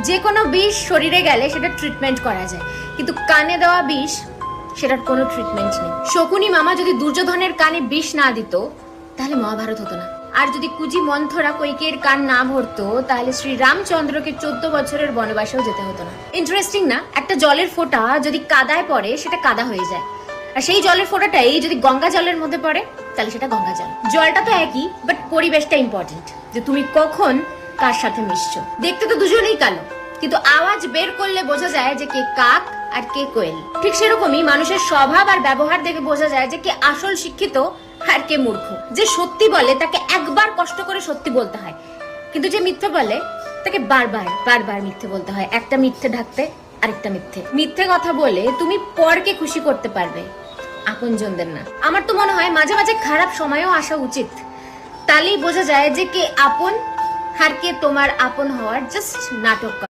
যে কোনো বিষ শরীরে গেলে সেটা ট্রিটমেন্ট করা যায়, কিন্তু কানে দেওয়া বিষ সেটার কোনো ট্রিটমেন্ট নেই। শকুনি মামা যদি দুর্যোধনের কানে বিষ না দিত তাহলে মহাভারত হতো না। আর যদি কুজি মন্থরা কৈকের কান না ভরতো তাহলে শ্রী রামচন্দ্রকে 14 বছরের বনবাসেও যেতে হতো না। ইন্টারেস্টিং না? একটা জলের ফোঁটা যদি কাদায় পড়ে সেটা কাদা হয়ে যায়, আর সেই জলের ফোঁটাটাই যদি গঙ্গা জলের মধ্যে পড়ে তাহলে সেটা গঙ্গা জল। জলটা তো একই, বাট পরিবেশটা ইম্পর্টেন্ট, যে তুমি কখন কার সাথে মিশছো। দেখতে তো দুজনেই কালো, কিন্তু আওয়াজ বের করলে বোঝা যায় যে কে কাক আর কে কোয়েল। ঠিক সেরকমই মানুষের স্বভাব আর ব্যবহার দেখে বোঝা যায় যে কে আসল শিক্ষিত আর কে মূর্খ। যে সত্যি বলে তাকে একবার কষ্ট করে সত্যি বলতে হয়, কিন্তু যে মিথ্যে বলে তাকে বারবার বারবার মিথ্যে বলতে হয়, একটা মিথ্যে ঢাকতে আরেকটা মিথ্যে। মিথ্যে কথা বলে তুমি পরকে খুশি করতে পারবে, আপনজনদের না। আমার তো মনে হয় মাঝে মাঝে খারাপ সময়ও আসা উচিত, তাহলেই বোঝা যায় যে কে আপন আর কে তোমার আপন হওয়ার জাস্ট নাটক।